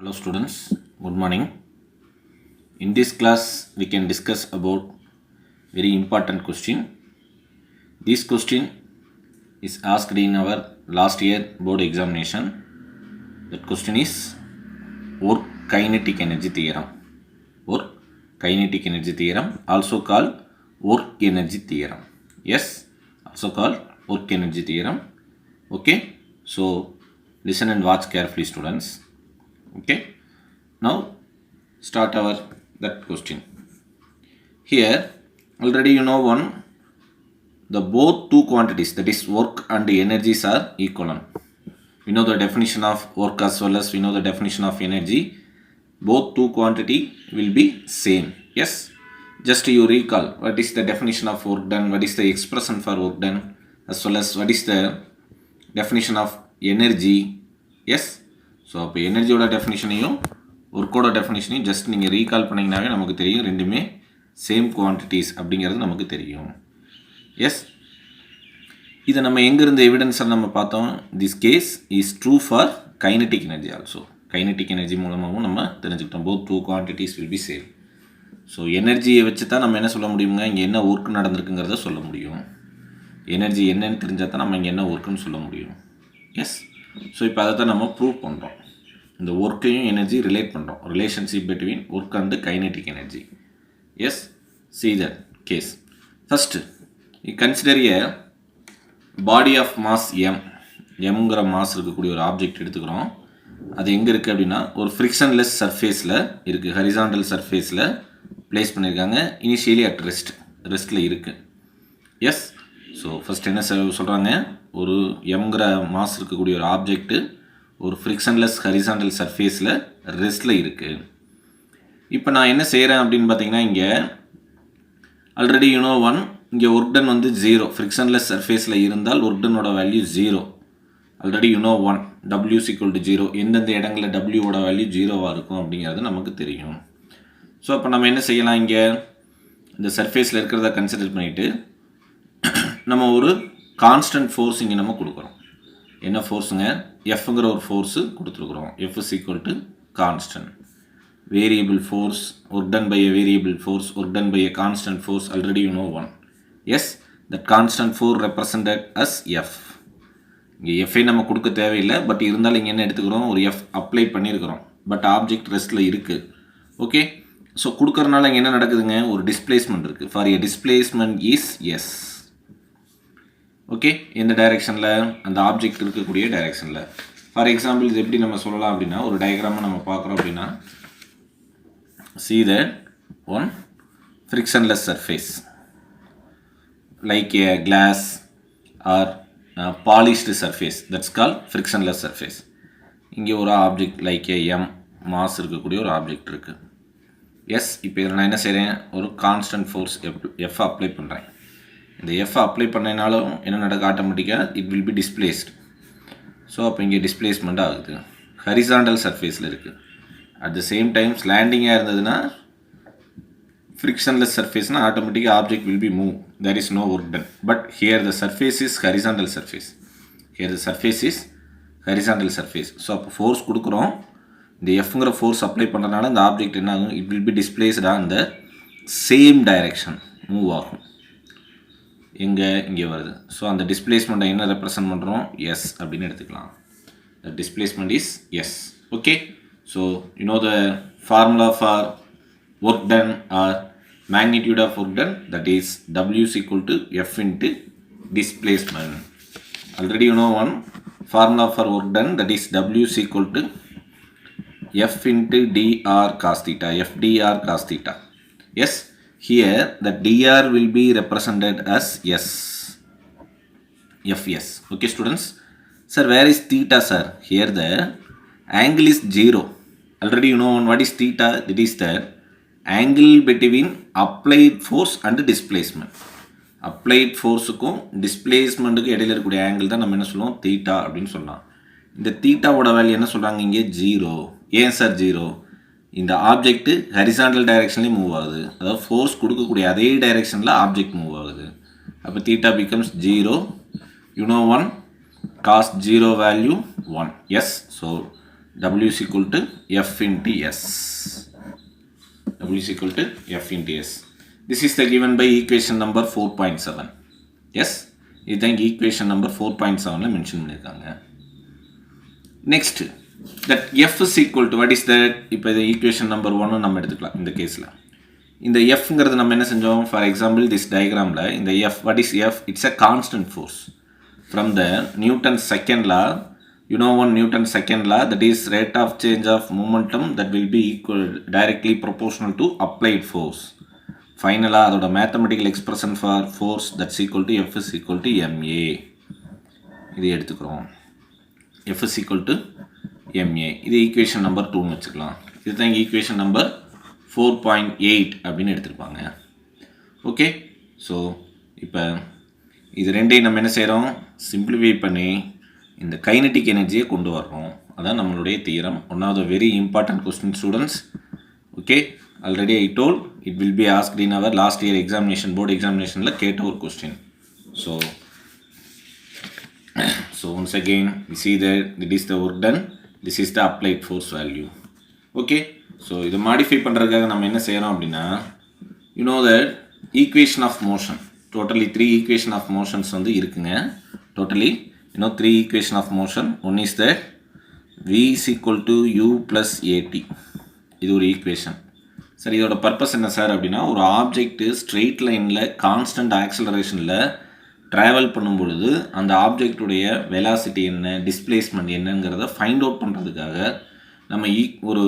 Hello students, good morning. In this class we can discuss about very important question. This question is asked in our last year board examination. That question is work kinetic energy theorem. Work kinetic energy theorem, also called work energy theorem. Yes, also called work energy theorem. Okay, so listen and watch carefully students. Okay, now start our that question. Here already you know one, the both two quantities, that is work and energies, are equivalent. We know the definition of work as well as we know the definition of energy. Both two quantity will be same. Yes, just you recall what is the definition of work done, what is the expression for work done, as well as what is the definition of energy. Yes, so அப்போ எனர்ஜியோட டெஃபினிஷனையும் ஒர்க்கோட டெஃபினிஷனையும் just நீங்கள் recall பண்ணிங்கனாவே நமக்கு தெரியும் ரெண்டுமே same quantities அப்படிங்கிறது நமக்கு தெரியும். S, இதை நம்ம எங்கேருந்து எவிடன்ஸில் நம்ம பார்த்தோம். This case is true for kinetic energy also. Kinetic energy மூலமாகவும் நம்ம தெரிஞ்சுக்கிட்டோம் both two quantities will be same. So எனர்ஜியை வச்சு தான் நம்ம என்ன சொல்ல முடியுங்க, இங்கே என்ன ஒர்க் நடந்திருக்குங்கிறத சொல்ல முடியும். எனர்ஜி என்னன்னு தெரிஞ்சால் தான் நம்ம இங்கே என்ன ஒர்க்குன்னு சொல்ல முடியும். எஸ், ஸோ இப்போ அதை தான் நம்ம ப்ரூவ் பண்ணுறோம். இந்த ஒர்க்கையும் எனர்ஜி ரிலேட் பண்ணுறோம், relationship between work and kinetic energy. Yes, see that case. First, you consider a body of mass m. mங்கிற மாஸ் இருக்கக்கூடிய ஒரு ஆப்ஜெக்ட் எடுத்துக்கிறோம். அது எங்கே இருக்குது அப்படின்னா ஒரு ஃப்ரிக்ஷன்லெஸ் சர்ஃபேஸில் இருக்குது, ஹரிசாண்டல் சர்ஃபேஸில் ப்ளேஸ் பண்ணியிருக்காங்க. இனிஷியலி அட் ரெஸ்ட்டில் இருக்குது. எஸ், ஸோ ஃபஸ்ட் என்ன சொல்கிறாங்க, ஒரு எம்ங்கிற மாஸ் இருக்கக்கூடிய ஒரு ஆப்ஜெக்ட்டு ஒரு ஃப்ரிக்ஷன்லெஸ் ஹரிசாண்டல் சர்ஃபேஸில் ரெஸ்ட்டில் இருக்குது. இப்போ நான் என்ன செய்கிறேன் அப்படின்னு பார்த்தீங்கன்னா, இங்கே ஆல்ரெடி யூனோ ஒன், இங்கே ஒர்க் டன் வந்து 0. ஃப்ரிக்ஷன்லெஸ் சர்ஃபேஸில் இருந்தால் ஒர்க் டனோட value 0. Already you know one, W is equal to 0. எந்தெந்த இடங்களில் Wவோட வேல்யூ 0வாக இருக்கும் அப்படிங்கிறது நமக்கு தெரியும். ஸோ அப்போ நம்ம என்ன செய்யலாம், இங்கே இந்த சர்ஃபேஸில் இருக்கிறத கன்சிடர் பண்ணிவிட்டு நம்ம ஒரு கான்ஸ்டன்ட் ஃபோர்ஸ் இங்கே நம்ம கொடுக்குறோம். என்ன ஃபோர்ஸுங்க, எஃப்ங்கிற ஒரு ஃபோர்ஸு கொடுத்துருக்குறோம். F is equal to constant. Variable force, work done by a variable force, work done by a constant force, already you know one. Yes, that constant force represented as F. இங்கே எஃப்ஐ நம்ம கொடுக்க தேவையில்லை, but இருந்தாலும் இங்கே என்ன எடுத்துக்கிறோம், ஒரு எஃப் அப்ளை பண்ணியிருக்கிறோம். பட் ஆப்ஜெக்ட் ரெஸ்ட்டில் இருக்குது. ஓகே, ஸோ கொடுக்கறதுனால இங்கே என்ன நடக்குதுங்க, ஒரு டிஸ்பிளேஸ்மெண்ட் இருக்குது. For a displacement is S. Okay, எந்த டைரெக்ஷனில், அந்த ஆப்ஜெக்ட் இருக்கக்கூடிய டைரெக்ஷனில். ஃபார் எக்ஸாம்பிள் இது எப்படி நம்ம சொல்லலாம் அப்படின்னா, ஒரு டயக்ராமை நம்ம பார்க்குறோம் அப்படின்னா, see that one frictionless surface like a glass or a polished surface, that's called frictionless surface. இங்கே ஒரு object like A M mass இருக்கக்கூடிய ஒரு ஆப்ஜெக்ட் இருக்குது. எஸ், இப்போ இதில் நான் என்ன செய்கிறேன், ஒரு கான்ஸ்டன்ட் ஃபோர்ஸ் எஃப் அப்ளை பண்ணுறேன். இந்த எஃப் அப்ளை பண்ணனாலும் என்ன நடக்க, ஆட்டோமேட்டிக்காக it will be displaced. So அப்போ இங்கே டிஸ்பிளேஸ்மெண்ட் ஆகுது, ஹரிசாண்டல் சர்ஃபேஸில் இருக்குது. அட் த சேம் டைம் ஸ்லாண்டிங்காக இருந்ததுன்னா, ஃப்ரிக்ஷன்லெஸ் சர்ஃபேஸ்னால் ஆட்டோமேட்டிக்காக object will be move, there is no work done. But here the surface is horizontal surface. Here the surface is horizontal surface. So அப்போ ஃபோர்ஸ் கொடுக்குறோம், இந்த எஃப்ங்கிற ஃபோர்ஸ் அப்ளை பண்ணுறதுனால இந்த object என்ன ஆகும், இட் வில் பி டிஸ்பிளேஸ்டாக அந்த சேம் டைரெக்ஷன் மூவ் ஆகும். இங்கே வருது. ஸோ அந்த டிஸ்பிளேஸ்மெண்ட்டை என்ன ரெப்ரசன்ட் பண்ணுறோம், எஸ் அப்படின்னு எடுத்துக்கலாம். The displacement is S. Okay, so you know the formula for work done or magnitude of work done, that is W is equal to F into displacement. Already you know one formula for work done, that is W is equal to F into dr cos theta, F dr cos theta. Yes, here the dr will be represented as s, fs. Okay students, sir where is theta sir? Here the angle is 0. Already you know what is theta, that is the angle between applied force and displacement. applied forceக்கும் டிஸ்பிளேஸ்மெண்ட்டுக்கு இடையில இருக்கக்கூடிய angle தான் நம்ம என்ன சொல்லுவோம், theta அப்படின்னு சொல்லலாம். இந்த தீட்டாவோட value என்ன சொல்கிறாங்க, இங்கே 0. ஏன் சார் 0? இந்த ஆப்ஜெக்ட்டு ஹரிசாண்டல் டைரெக்ஷன்லேயும் மூவ் ஆகுது, அதாவது ஃபோர்ஸ் கொடுக்கக்கூடிய அதே டைரெக்ஷனில் ஆப்ஜெக்ட் மூவ் ஆகுது. அப்போ theta becomes 0. You know one, cos 0 value 1. Yes, so W is equal to F into S. W is equal to F into S. This is the given by equation number 4.7. Yes, this is equation number 4.7 mention பண்ணிருக்காங்க. Next, that F is equal to what is that? இப்போ the equation number 1 நம்ம எடுத்துக்கலாம் இந்த கேஸ்ல. இந்த Fங்கிறது நம்ம என்ன செஞ்சோம்? For example, this diagramல இந்த F, what is F? It's a constant force. From the Newton's second law, you know one Newton's second law, that is rate of change of momentum that will be equal directly proportional to applied force. Finally, அதோட mathematical expression for force that's equal to F is equal to ma. இது எடுத்துக்கிறோம். F is equal to ma. இது equation number 2 னு வச்சுக்கலாம். இதுதான் equation number 4.8 அப்படின்னு எடுத்துருப்பாங்க. Okay, so இப்போ இது ரெண்டையும் நம்ம என்ன செய்கிறோம்? சிம்பிளிஃபை பண்ணி இந்த கைனடிக் எனர்ஜியை கொண்டு வர்றோம். அதான் நம்மளுடைய theorem. One of the very important question students. Okay, already I told it will be asked in our last year examination, board எக்ஸாமினேஷனில் கேட்ட ஒரு question. So once again we see that this is the work done, this is the applied force value. Okay, so இதை modify பண்ணுறதுக்காக நம்ம என்ன செய்கிறோம் அப்படின்னா, you know that equation of motion, totally 3 equation of motions வந்து இருக்குங்க. totally 3 equation of motion. One is that v is equal to u plus at. இது ஒரு ஈக்குவேஷன். சரி, இதோட பர்பஸ் என்ன சார் அப்படின்னா, ஒரு ஆப்ஜெக்ட் ஸ்ட்ரெயிட் லைனில் கான்ஸ்டன்ட் ஆக்சலரேஷனில் ட்ராவல் பண்ணும் பொழுது அந்த ஆப்ஜெக்டுடைய வெலாசிட்டி என்ன, டிஸ்பிளேஸ்மெண்ட் என்னங்கிறத ஃபைண்ட் அவுட் பண்ணுறதுக்காக நம்ம ஒரு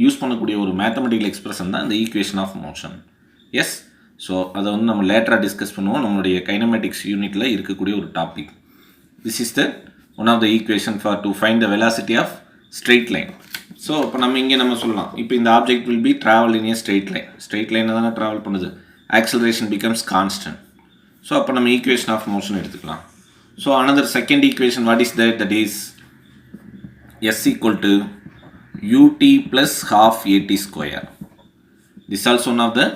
யூஸ் பண்ணக்கூடிய ஒரு மேத்தமெட்டிக்கல் எக்ஸ்பிரஷன் தான் இந்த equation of motion. Yes, so அதை வந்து நம்ம லேட்டராக டிஸ்கஸ் பண்ணுவோம். நம்மளுடைய கைனமேட்டிக்ஸ் யூனிட்டில் இருக்கக்கூடிய ஒரு topic. This is the one of the equation for to find the velocity of straight line. So இப்போ நம்ம சொல்லலாம், இப்போ இந்த object will be travel in a straight line. Straight லைனில் தானே ட்ராவல் பண்ணுது. Acceleration becomes constant. ஸோ அப்போ நம்ம ஈக்குவேஷன் ஆஃப் மோஷன் எடுத்துக்கலாம். So another second equation, what is that? That is S equal to ut plus half at square. This is also one of the,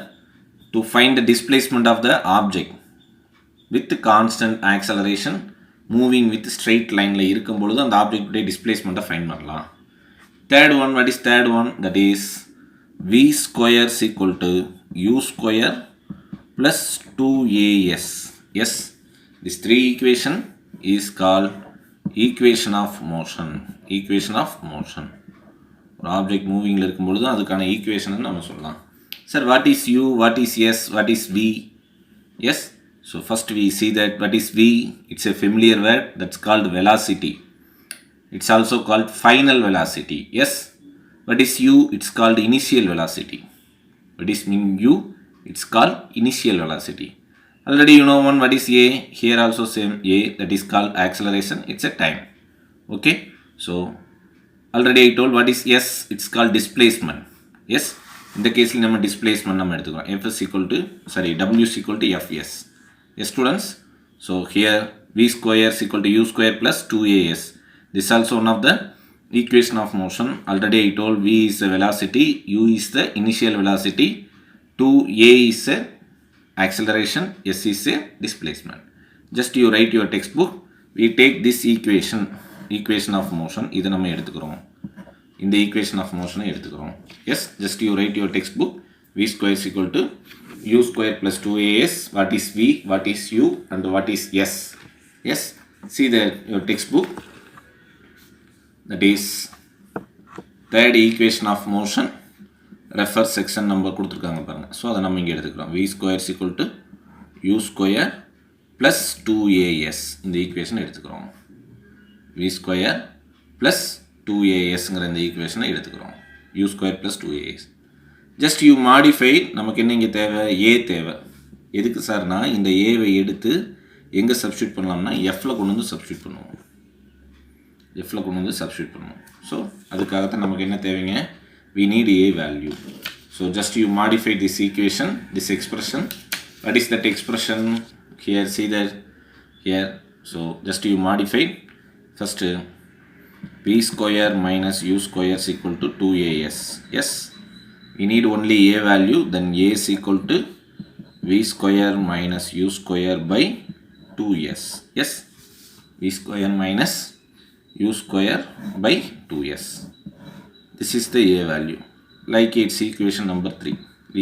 to find the displacement of the object with constant acceleration moving with straight line ல இருக்கும் பொழுது அந்த object உடைய டிஸ்பிளேஸ்மெண்ட்டை find பண்ணலாம். Third one, what is third one? That is v square is equal to u square plus 2as. Yes, this 3 equation is called equation of motion. Equation of motion. ஒரு object மூவிங்கில் இருக்கும் பொழுது அதுக்கான equation நம்ம சொல்லலாம். Sir, what is u, what is s, what is v? Yes, so first we see that what is v. It's a familiar word, that's called velocity. It's also called final velocity. Yes, what is u? It's called initial velocity. What is mean u? It's called initial velocity. Already you know one, what is a? Here also same a, that is called acceleration. It's a time. Okay, so already I told what is s. It's called displacement. Yes, in the case we displacement நம்ம எடுத்துக்கிறோம். f is equal to, sorry, w is equal to fs. Yes students, so here v square is equal to u square plus 2as. This is also one of the equation of motion. Already I told v is the velocity, u is the initial velocity, 2a is a acceleration, s is a displacement. Just you write your textbook, we take this equation of motion, இதை நம்ம எடுத்துக்கிறோம். இந்த equation of motion எடுத்துக்கிறோம். Yes, just you write your textbook, v square is equal to u square plus 2as. What is v, what is u, and what is s? Yes, see your textbook. That is third equation of motion. Refer section number கொடுத்துருக்காங்க பாருங்கள். So அதை நம்ம இங்கே எடுத்துக்கிறோம். v square is equal to u square plus 2as. இந்த ஈக்குவேஷனை எடுத்துக்கிறோம். v square plus 2asங்கிற இந்த ஈக்குவேஷனை எடுத்துக்கிறோம். u square plus 2as. Just you modify. நமக்கு என்ன இங்கே தேவை? a தேவை. எதுக்கு சார்னா, இந்த ஏவை எடுத்து எங்கே சப்ஸ்டியூட் பண்ணலாம்னா எஃப்பில் கொண்டு வந்து சப்ஸ்டியூட் பண்ணுவோம். ஸோ அதுக்காகத்தான் நமக்கு என்ன தேவைங்க? We need a value. So just you modify this equation, this expression. What is that expression? Here, see that here. So just you modify. First, v square minus u square is equal to 2as. Yes, we need only a value. Then a is equal to v square minus u square by 2s. Yes, v square minus u square by 2s. This is the a value. Like it's equation number 3.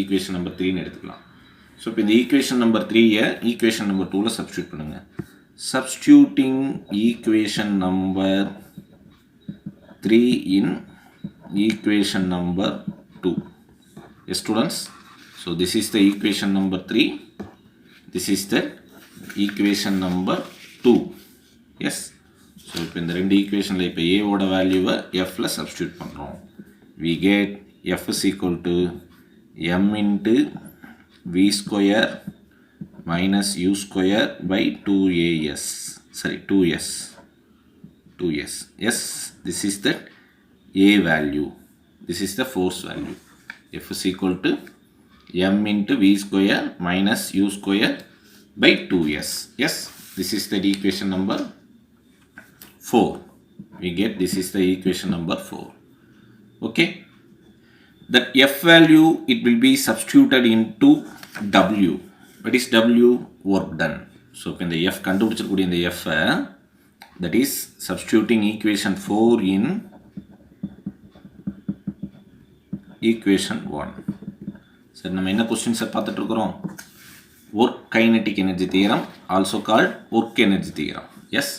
Equation number 3 னு எடுத்துக்கலாம். So இப்போ இந்த equation number 3 equation number 2 ல substitute பண்ணுங்க. Substituting equation number 3 in equation number 2. Yes students. So this is the equation number 3. This is the equation number 2. Yes. So இப்போ இந்த ரெண்டு equationல இப்போ a ஓட வேல்யூவை f ல substitute பண்ணுறோம். We get f is equal to m into v square minus u square by 2as. Sorry, 2s. 2s. Yes, this is the a value. This is the force value. F is equal to m into v square minus u square by 2s. Yes, this is the equation number 4. We get this is the equation number 4. Okay. That f value, it will be substituted into w. What is w? Work done. So in the f கண்டுபிடிச்சிருக்கூடிய இந்த f, that is substituting equation 4 in equation 1. சரி, நம்ம என்ன questions பார்த்துட்டு இருக்கிறோம்? Work kinetic energy theorem, also called work energy theorem. Yes,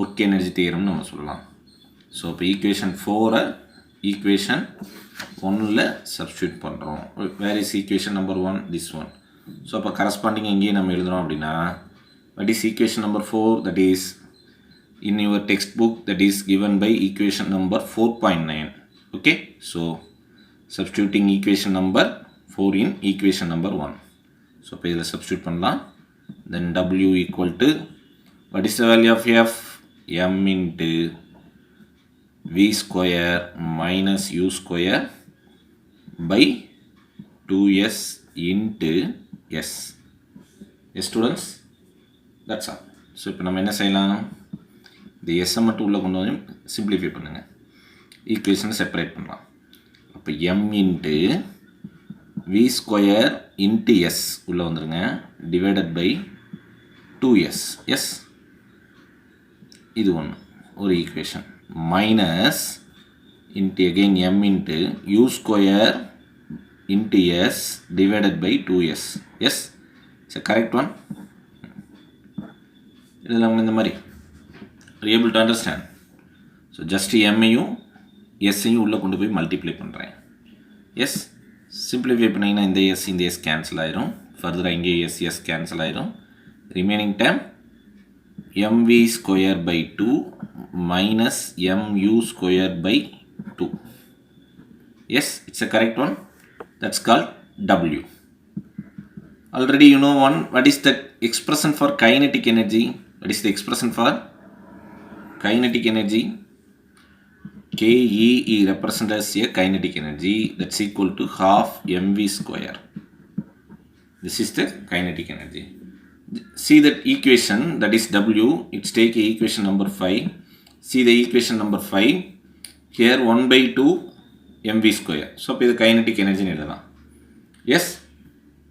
work energy theorem நம்ம சொல்லலாம். So இப்போ equation 4 equation 1ல substitute பண்ணுறோம். Where is equation number 1? This one. So அப்போ corresponding இங்கே நம்ம எழுதுறோம் அப்படின்னா, what is equation number 4? That is in your textbook, that is given by equation number 4.9. Okay, so substituting equation number 4 in equation number 1. So இப்போ இதில் substitute பண்ணலாம். Then w equal to, what is the value of f? m into v square minus u square by 2s into s. Yes students, that's all. So இப்போ நம்ம என்ன செய்யலாம்? இந்த s மட்டும் உள்ள கொண்டு வந்து simplify பண்ணுங்க. ஈக்குவேஷனை செப்பரேட் பண்ணலாம். அப்போ m into v square into s உள்ள வந்துருங்க, divided by 2s. Yes, இது ஒன்று ஒரு equation. Minus into again m into u square into s divided by 2s. Yes, it's a correct one. இதெல்லாம் இந்த மாதிரி are you able to understand? So just m-ஐயும் s-ஐயும் உள்ள கொண்டு போய் மல்டிப்ளை பண்ணுறேன். எஸ், சிம்பிளிஃபை பண்ணிங்கன்னா இந்த s கேன்சல் ஆயிரும். ஃபர்தராக இங்கே s கேன்சல் ஆயிரும். Remaining time mv square by 2 minus mu square by 2. Yes, it's a correct one. That's called w. Already you know one. What is the expression for kinetic energy? What is the expression for kinetic energy? Ke represents as a kinetic energy, that's equal to half mv square. This is the kinetic energy. See that equation, that is w, it's take equation number 5. See the equation number 5. Here 1 by 2 mv square. So this is kinetic energy. Yes,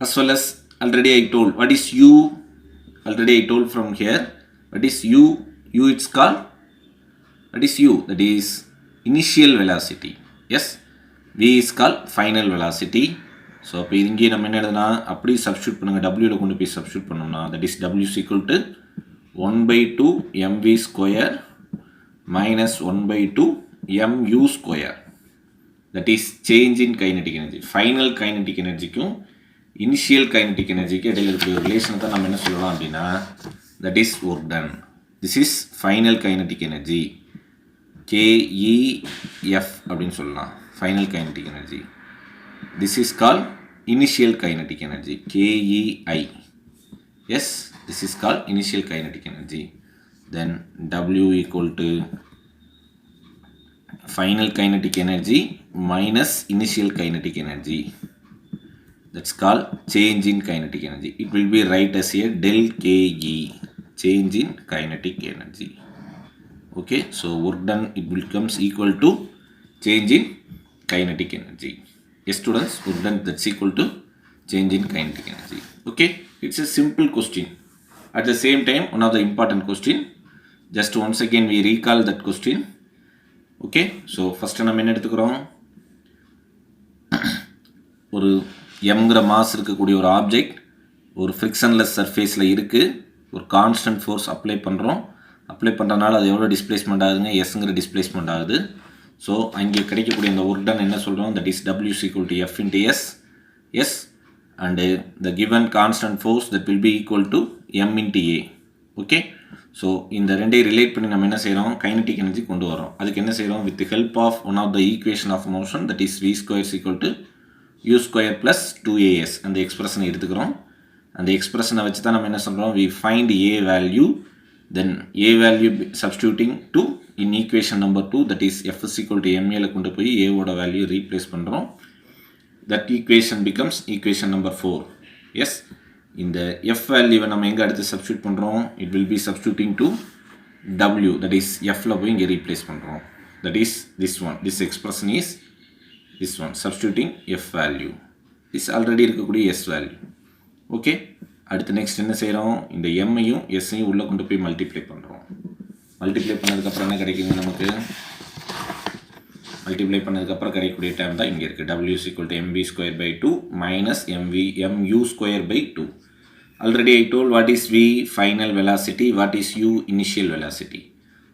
as well as already I told, what is u? Already I told from here, what is u? U it's called, what is u? That is initial velocity. Yes, v is called final velocity. So அப்போ இங்கே நம்ம என்ன எழுதுனா, அப்படி substitute பண்ணுங்கள், டபிள்யூவில் கொண்டு போய் substitute பண்ணோம்னா, that is W equal to 1/2 mv square minus 1/2 mu square. That is change in kinetic energy. Final kinetic எனர்ஜிக்கும் இனிஷியல் கைனடிக் எனர்ஜிக்கு இடையில இருக்கிற ரிலேஷனை தான் நம்ம என்ன சொல்லலாம் அப்படின்னா, that is work done. This is final kinetic energy, KEF அப்படின்னு சொல்லலாம், final kinetic energy. This is called initial kinetic energy, KEI. Yes, this is called initial kinetic energy. Then W equal to final kinetic energy minus initial kinetic energy. That's called change in kinetic energy. It will be write as a del KE, change in kinetic energy. Okay, so work done, it becomes equal to change in kinetic energy. Yes students, work done, that's equal to change in kinetic energy. Okay, it's a simple question. At the same time, one of the important question, just once again we recall that question. Okay, so first நம்ம என்ன எடுத்துக்கிறோம், ஒரு mங்கிற mass இருக்கக்கூடிய ஒரு object ஒரு frictionless சர்ஃபேஸில் இருக்குது, ஒரு கான்ஸ்டன்ட் ஃபோர்ஸ் அப்ளை பண்ணுறோம். அப்ளை பண்ணுறதுனால அது எவ்வளோ டிஸ்பிளேஸ்மெண்ட் ஆகுதுங்க, எஸ்ங்கிற டிஸ்பிளேஸ்மெண்ட் ஆகுது. ஸோ அங்கே கிடைக்கக்கூடிய இந்த ஒர்க் டன் என்ன சொல்கிறோம், that is W is equal to F into S and the given constant force that will be equal to M into A. Okay, so இந்த ரெண்டையும் ரிலேட் பண்ணி நம்ம என்ன செய்கிறோம், கைனடிக் எனர்ஜி கொண்டு வரோம். அதுக்கு என்ன செய்கிறோம், with help of one of the equation of motion that is V square is equal to U square plus 2AS அந்த எக்ஸ்பிரஷனை எடுத்துக்கிறோம். அந்த எக்ஸ்பிரஷனை வச்சு தான் நம்ம என்ன சொல்கிறோம், we find A value, then A value substituting to in equation number 2 that is F is equal to MAல கொண்டு போய் A ஓட வேல்யூ ரீப்ளேஸ் பண்ணுறோம். that equation becomes equation number 4. yes, இந்த F வேல்யூவை நம்ம எங்கே அடுத்து சப்ஸ்டியூட் பண்ணுறோம், it will be substituting to W, that is Fல போய் இங்கே ரீப்ளேஸ் பண்ணுறோம். that is this one, this expression is this one, substituting F value is already இருக்கக்கூடிய S value. ஓகே, அடுத்து நெக்ஸ்ட் என்ன செய்கிறோம், இந்த எம்மையும் எஸ்ஸையும் உள்ளே கொண்டு போய் மல்டிப்ளை பண்ணுறோம். மல்டிப்ளை பண்ணதுக்கப்புறம் என்ன கிடைக்குங்க நமக்கு, மல்டிப்ளை பண்ணதுக்கப்புறம் கிடைக்கக்கூடிய டேர்ம் தான் இங்கே இருக்குது, W is equal to MV square by 2 minus MU square by 2. Already I told what is V, final velocity, what is U, initial velocity.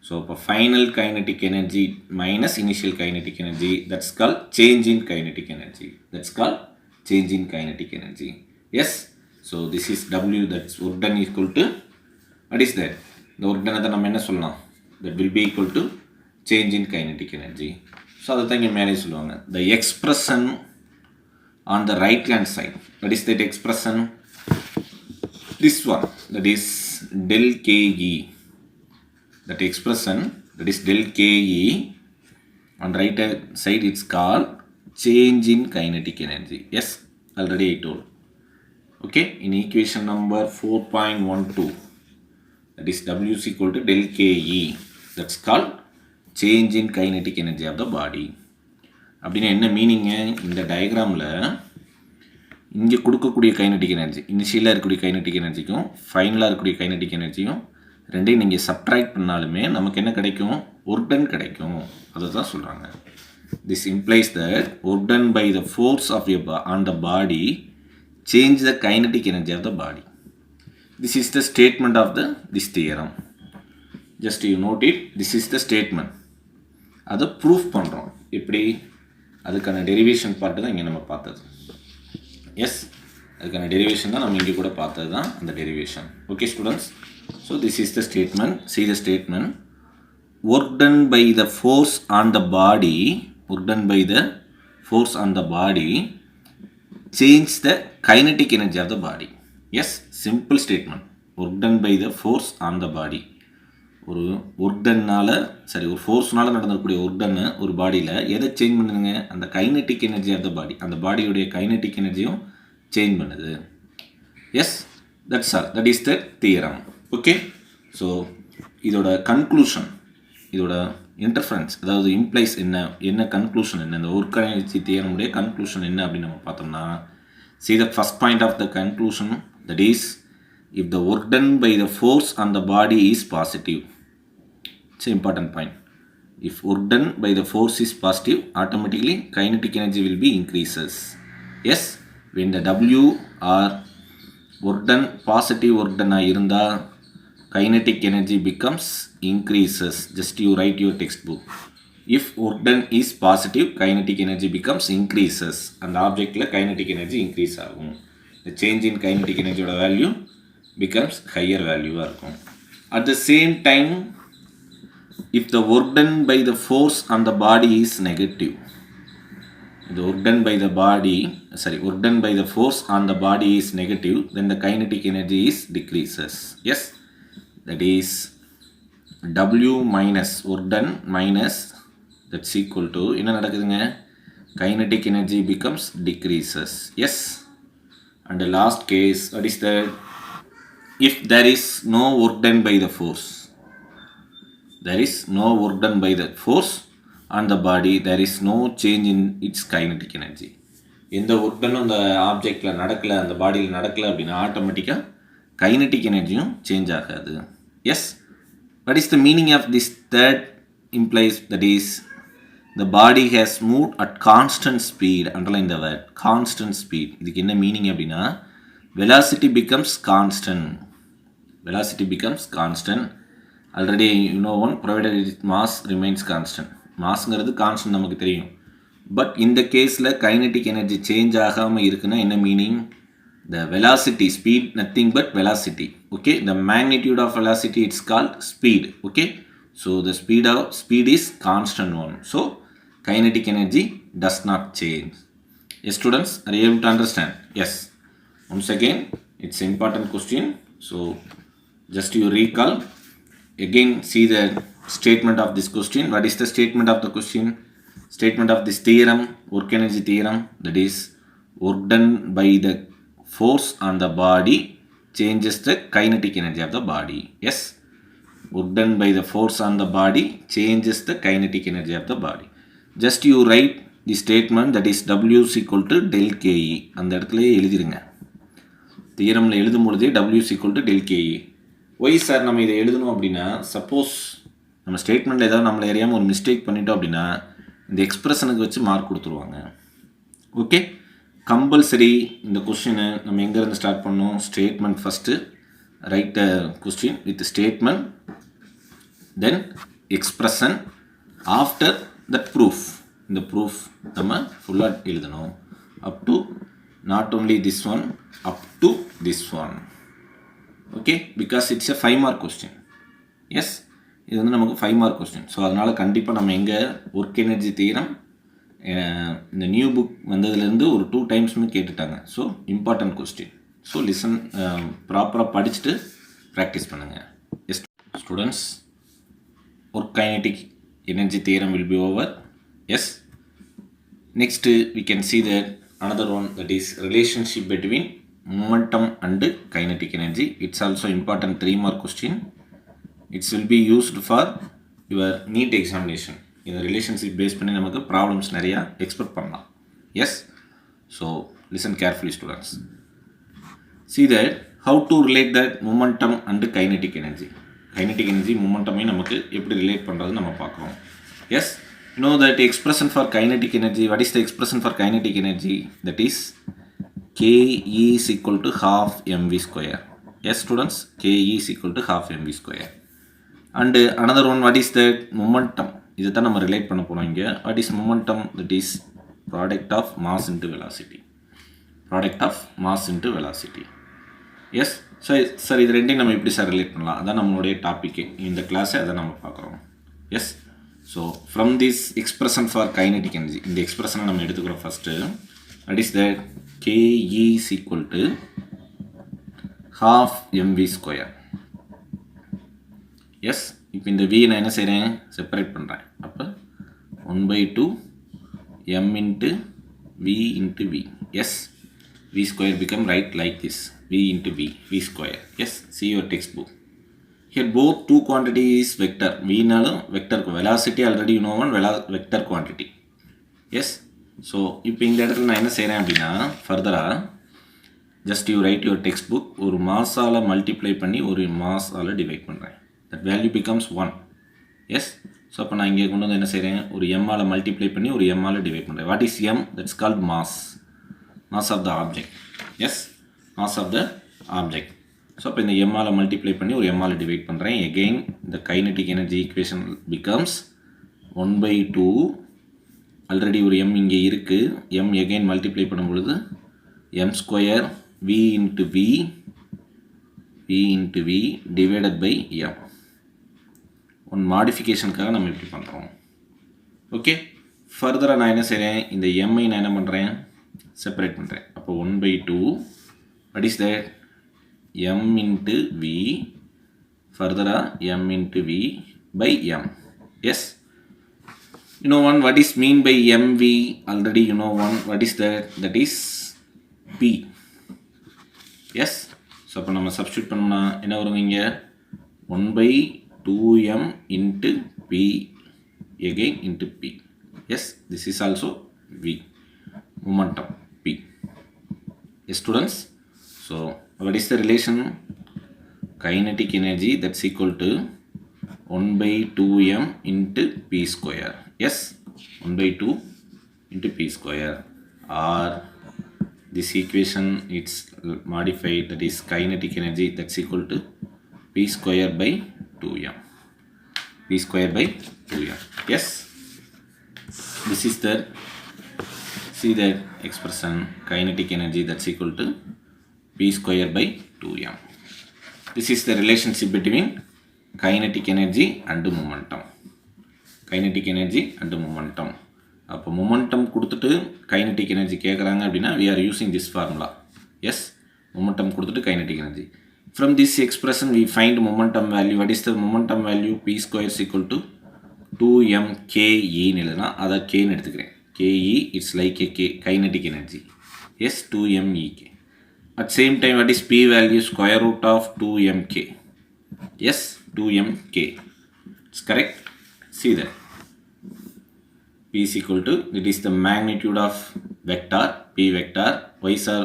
So இப்போ final kinetic energy minus initial kinetic energy, that's call change in kinetic energy, that's call change in kinetic energy. Yes, so this is W, that's work done equal to what is that, இந்த work டனை தான் நம்ம என்ன சொல்லலாம், that will be equal to change in kinetic energy. So அதை தான் இங்கே மேலே சொல்லுவாங்க, the expression on the right hand side, that is that expression, this one, that is del KE. that expression, that is del KE on right hand side, it's called change in kinetic energy. Yes, already I told. Okay, in equation number 4.12, that is W is equal to del KE, that's called change in kinetic energy of the body. அப்படின்னா என்ன meaning, இந்த டயக்ராமில் இங்கே கொடுக்கக்கூடிய kinetic energy, இனிஷியலாக இருக்கக்கூடிய kinetic எனர்ஜிக்கும் ஃபைனலாக இருக்கக்கூடிய kinetic எனர்ஜியும் ரெண்டையும் நீங்கள் சப்ட்ராக்ட் பண்ணாலுமே நமக்கு என்ன கிடைக்கும், ஒர்க் டன் கிடைக்கும். அதை தான் சொல்கிறாங்க. This implies that work done by the force of on the body change the kinetic energy of the body. This is the statement of this theorem. Just you note it, this is the statement. அதை proof பண்ணுறோம் எப்படி, அதுக்கான derivation part தான் இங்கே நம்ம பார்த்தது. S, அதுக்கான derivation தான் நம்ம இங்கே கூட பார்த்தது தான் அந்த derivation. Okay students, so this is the statement. See the statement, work done by the force on the body, work done by the force on the body change the kinetic energy of the body. Yes, simple statement, work done by the force on the body. ஒரு work டன்னால, சரி, ஒரு ஃபோர்ஸ்னால நடந்தக்கூடிய work டன்னு ஒரு பாடியில் எதை change பண்ணுதுங்க, அந்த kinetic energy of the body, அந்த பாடியுடைய கைனட்டிக் எனர்ஜியும் சேஞ்ச் பண்ணுது. Yes, that's all, that is the theorem. Okay, so இதோட கன்க்ளூஷன், இதோட இன்டர்ஃபரன்ஸ், அதாவது இம்ப்ளைஸ் என்ன கன்க்ளூஷன் என்ன, இந்த ஒர்க் எனர்ஜி தியரமுடைய கன்க்ளூஷன் என்ன அப்படின்னு நம்ம பார்த்தோம்னா, see the first point of the conclusion, that is if the work done by the force on the body is positive. It's an important point. If work done by the force is positive, automatically kinetic energy will be increases. Yes, when the W or work done positive work done இருந்தா kinetic energy becomes increases. Just you write your textbook. If work done is positive, kinetic energy becomes increases. And object la kinetic energy increase ஆகும். The change in kinetic energy ஓட value becomes higher value இருக்கும். At the same time, if the work done by the force on the body is negative, the work done by the body, work done by the force on the body is negative, then the kinetic energy is decreases. Yes, that is W minus work done minus, that's equal to என்ன நடக்குதுங்க, kinetic energy becomes decreases. Yes, and the last case, what is that, if there is no work done by the force, there is no work done by the force on the body, there is no change in its kinetic energy. எந்த work டன்னும் அந்த ஆப்ஜெக்டில் நடக்கலை, அந்த பாடியில் நடக்கலை அப்படின்னா ஆட்டோமேட்டிக்காக kinetic எனர்ஜியும் change ஆகாது. Yes, what is the meaning of this third implies? That is, the body has moved at constant speed. Underline the word constant speed. இதுக்கு என்ன மீனிங் அப்படின்னா velocity becomes constant. Velocity becomes constant. Already you know one, provided its mass remains constant. மாஸ்ங்கிறது constant நமக்கு தெரியும். But இந்த கேஸில் kinetic energy change ஆகாமல் இருக்குன்னா என்ன meaning? The velocity, speed, nothing but velocity. Okay, the magnitude of velocity it's called speed. Okay, so the speed is constant one. So kinetic energy does not change. Yes, students, are you able to understand? Yes. Once again, it's an important question. So just you recall again, see the statement of this question. What is the statement of the question? Statement of this theorem, work energy theorem, that is, work done by the force on the body changes the kinetic energy of the body. Yes, work done by the force on the body changes the kinetic energy of the body. Just you write the statement, that is W is equal to del Ke. அந்த இடத்துல எழுதிருங்க. தியரமில் எழுதும் பொழுதே W is equal to del Ke. Why sir நம்ம இதை எழுதணும் அப்படின்னா, suppose நம்ம ஸ்டேட்மெண்ட்டில் ஏதாவது நம்மளை அறியாமல் ஒரு மிஸ்டேக் பண்ணிட்டோம் அப்படின்னா இந்த எக்ஸ்பிரஷனுக்கு வச்சு மார்க் கொடுத்துருவாங்க. ஓகே, கம்பல்சரி இந்த கொஸ்டினை நம்ம எங்கேருந்து ஸ்டார்ட் பண்ணோம்? Statement first, right the question with statement, then expression, after that proof. இந்த ப்ரூஃப் நம்ம ஃபுல்லாக எழுதணும். Up to not only this one, up to this one. Okay, because it's a 5 mark question. Yes, இது வந்து நமக்கு 5 mark question. So அதனால் கண்டிப்பாக நம்ம எங்கே ஒர்க் எனர்ஜி தியரம் இந்த நியூ புக் வந்ததுலேருந்து ஒரு 2 டைம்ஸுமே கேட்டுட்டாங்க. So important question. So listen, ப்ராப்பராக படிச்சுட்டு ப்ராக்டிஸ் பண்ணுங்கள். Yes students, work kinetic energy theorem will be over. Yes, next we can see that another one, that is relationship between momentum and kinetic energy. It's also important 3 mark question. It will be used for your NEET examination. இந்த relationship base பண்ணி நமக்கு problems நிறையா expect பண்ணலாம். Yes, so listen carefully students. see that how to relate that momentum and kinetic energy. kinetic energy momentum நமக்கு எப்படி relate பண்ணுறது நம்ம பார்க்குறோம். Yes, you know that expression for kinetic energy. What is the expression for kinetic energy? That is Ke is equal to half mv square. Yes students, Ke is equal to half mv square. And another one, what is that? Momentum. இதை தான் நம்ம relate பண்ண போனோம் இங்கே. What is momentum? That is product of mass into velocity. Product of mass into velocity. Yes, sir இது ரெண்டையும் நம்ம எப்படி சார் ரிலேட் பண்ணலாம்? அதான் நம்மளுடைய டாப்பிக்கு இந்த கிளாஸை அதை நம்ம பார்க்குறோம். Yes, so from this expression for kinetic energy, இந்த எக்ஸ்பிரஷனை நம்ம எடுத்துக்கிறோம் first. That is that Ke is equal to half mv square. Yes, இப்போ இந்த v நான் என்ன செய்கிறேன்? செப்பரேட் பண்ணுறேன். அப்போ 1/2 m into v into v. Yes, v square become right like this, v into v square. Yes, see your textbook. Here both two quantity is vector. v நாலும் vector, velocity already you know one, vector quantity. Yes, so இப்போ இந்த இடத்துல நான் என்ன செய்கிறேன் அப்படின்னா, ஃபர்தராக just you write your textbook. ஒரு மாஸால் மல்டிப்ளை பண்ணி ஒரு மாஸால் டிவைட் பண்ணுறேன். That value becomes 1. Yes, so அப்போ நான் இங்கே கொண்டு வந்து என்ன செய்கிறேன்? ஒரு எம்மால் மல்டிப்ளை பண்ணி ஒரு எம்மால் டிவைட் பண்ணுறேன். What is M? That's called mass. Mass of the object. Yes, mass of the object. So அப்போ இந்த எம்மால் மல்டிப்ளை பண்ணி ஒரு எம்மால் டிவைட் பண்ணுறேன். எகெயின் இந்த kinetic energy equation becomes 1/2. Already ஒரு எம் இங்கே இருக்குது. எம் எகெயின் மல்டிப்ளை பண்ணும் பொழுது M square V into V divided by M. One மாடிஃபிகேஷனுக்காக நம்ம இப்படி பண்ணுறோம். ஓகே, ஃபர்தராக நான் என்ன செய்கிறேன்? இந்த எம்ஐ நான் என்ன பண்ணுறேன்? செப்பரேட் பண்ணுறேன். அப்போ 1/2 what is that? M into V, ஃபர்தராக M into V by M. Yes, you know one, what is mean by mv? Already you know one, what is that? That is p. yes, so அப்போ நம்ம substitute பண்ணோம்னா என்ன வருங்க? இங்கே 1/2m into p again into p. yes, this is also v, momentum p. yes students, so what is the relation? Kinetic energy that's equal to 1 by 2m into p square. Yes, 1 by 2 into p square, or this equation it's modified, that is kinetic energy, that's equal to p square by 2m. p square by 2m. Yes, this is the, see that expression, kinetic energy, that's equal to p square by 2m. This is the relationship between kinetic energy and momentum. Kinetic energy and momentum. அப்போ momentum கொடுத்துட்டு kinetic energy கேட்குறாங்க அப்படின்னா we are using this formula. Yes, momentum கொடுத்துட்டு kinetic energy. From this expression we find momentum value. What is the momentum value? P square is equal to 2mke எழுதுனா அதை k ன்னு எடுத்துக்கிறேன். ke it's like a k, kinetic energy. Yes, 2mek. At same time, what is p value? Square root of 2mk. Yes, 2mk. It's correct. See that. P is equal to, it is the magnitude of vector, p vector. Y is a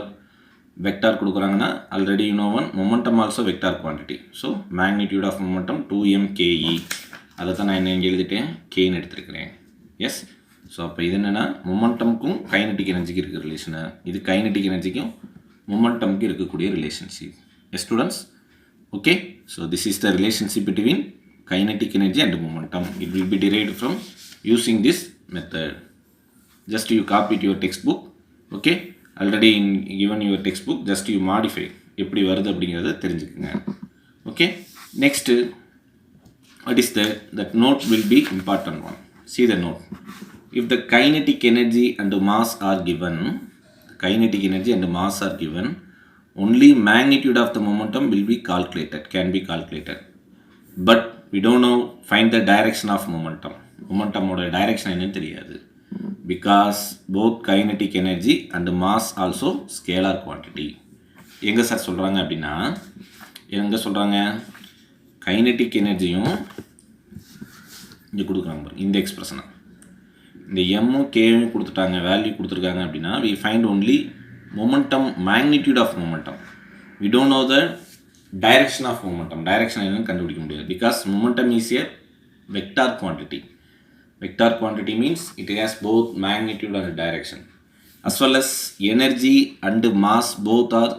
vector kudukurangana, already you know one. Momentum also vector quantity. So, magnitude of momentum 2mke. அதைத்தான் நான் என்ன எழுதிட்டேன், k ன்னு எடுத்துருக்கிறேன். Yes. So அப்போ இது என்னென்னா மொமெண்டம்க்கும் kinetic எனர்ஜிக்கு இருக்கிற ரிலேஷனு, இது கைனட்டிக் எனர்ஜிக்கும் மொமெண்டம்க்கு இருக்கக்கூடிய relationship. S students, okay. So this is the relationship between kinetic energy and momentum. It will be derived from using this method. Just you copy it your textbook. Okay, already in given your textbook, just you modify எப்படி வருது அப்படிங்கிறத தெரிஞ்சுக்குங்க. Okay, next what is that note will be important one. See the note. If the kinetic energy and mass are given, kinetic energy and mass are given, only magnitude of the momentum will be calculated, can be calculated. But we don't know, find the direction of momentum. Momentum oda direction ennu theriyadu, because both kinetic energy and mass also scalar quantity. எங்க sir சொல்றாங்க அப்படின்னா, எங்க சொல்றாங்க, kinetic எனர்ஜியும் இங்க கொடுக்குறாங்க இந்த எக்ஸ்பிரஷனை, இந்த எம்மும் கேவும் கொடுத்துட்டாங்க, வேல்யூ கொடுத்துருக்காங்க அப்படின்னா we find only momentum, magnitude of momentum. We don't know the direction of momentum. Direction என்னன்னு கண்டுபிடிக்க முடியாது, because momentum is a vector quantity. Vector quantity means it has both magnitude and direction, as well as energy and mass both are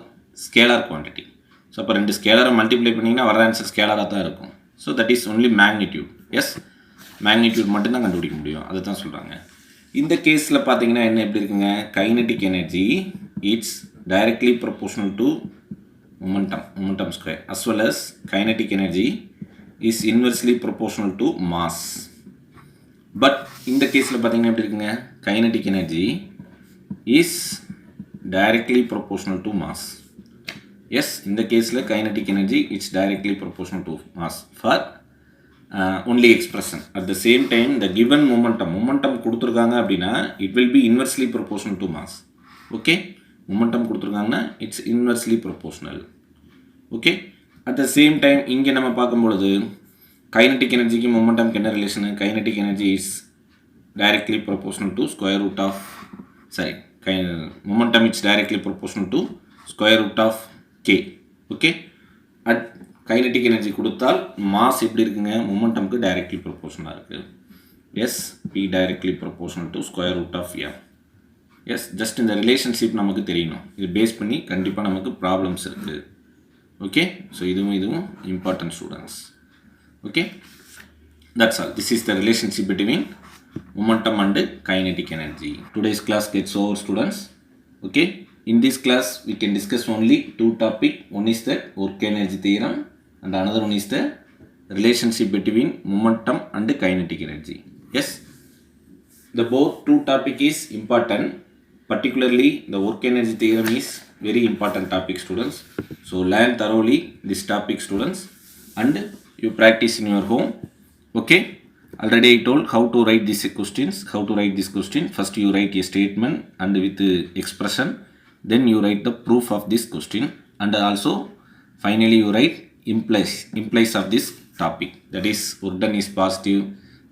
scalar quantity. So அப்போ ரெண்டு ஸ்கேலரை multiply பண்ணிங்கன்னா வர answer ஸ்கேலராக தான் இருக்கும். So that is only magnitude. Yes, magnitude மட்டும்தான் கண்டுபிடிக்க முடியும், அதை தான் சொல்கிறாங்க. இந்த கேஸில் பார்த்தீங்கன்னா என்ன எப்படி இருக்குங்க, kinetic energy it's directly proportional to momentum square, as well as kinetic energy is inversely proportional to mass. But இந்த கேஸில் பார்த்தீங்கன்னா எப்படி இருக்குங்க, kinetic energy is directly proportional to mass. Yes, இந்த கேஸில் kinetic energy it's directly proportional to mass for only expression. At the same time, the given momentum கொடுத்துருக்காங்க அப்படின்னா it will be inversely proportional to mass. Okay, momentum கொடுத்துருக்காங்கன்னா it's inversely proportional. Okay, at the same time இங்கே நம்ம பார்க்கும்பொழுது kinetic energyக்கு momentumக்கு என்ன relation, kinetic energy is directly proportional to square root of, sorry, momentum is directly proportional to square root of k. Okay, at kinetic energy கொடுத்தால் mass எப்படி இருக்குங்க, momentumக்கு directly proportional இருக்குது. Yes, p directly proportional to square root of m. Yes, just இந்த relationship நமக்கு தெரியணும், இது base பண்ணி கண்டிப்பாக நமக்கு ப்ராப்ளம்ஸ் இருக்குது. ஓகே, ஸோ இதுவும் important students. Okay, that's all. This is the relationship between momentum and kinetic energy. Today's class gets over, students. Okay, in this class we can discuss only two topics. One is the work energy theorem and another one is the relationship between momentum and kinetic energy. Yes, the both two topic is important, particularly the work energy theorem is very important topic, students. So learn thoroughly this topic, students, and you practice in your home. Okay, already I told how to write these questions. How to write this question: first you write a statement and with the expression, then you write the proof of this question, and also finally you write implies of this topic. That is, work done is positive,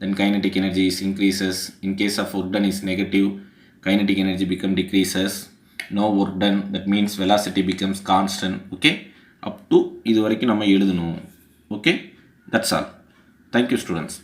then kinetic energy is increases. In case of work done is negative, kinetic energy decreases. No work done, that means velocity becomes constant. Okay, up to இது வரைக்கும் நம்ம எழுதணும். Okay, that's all. Thank you, students.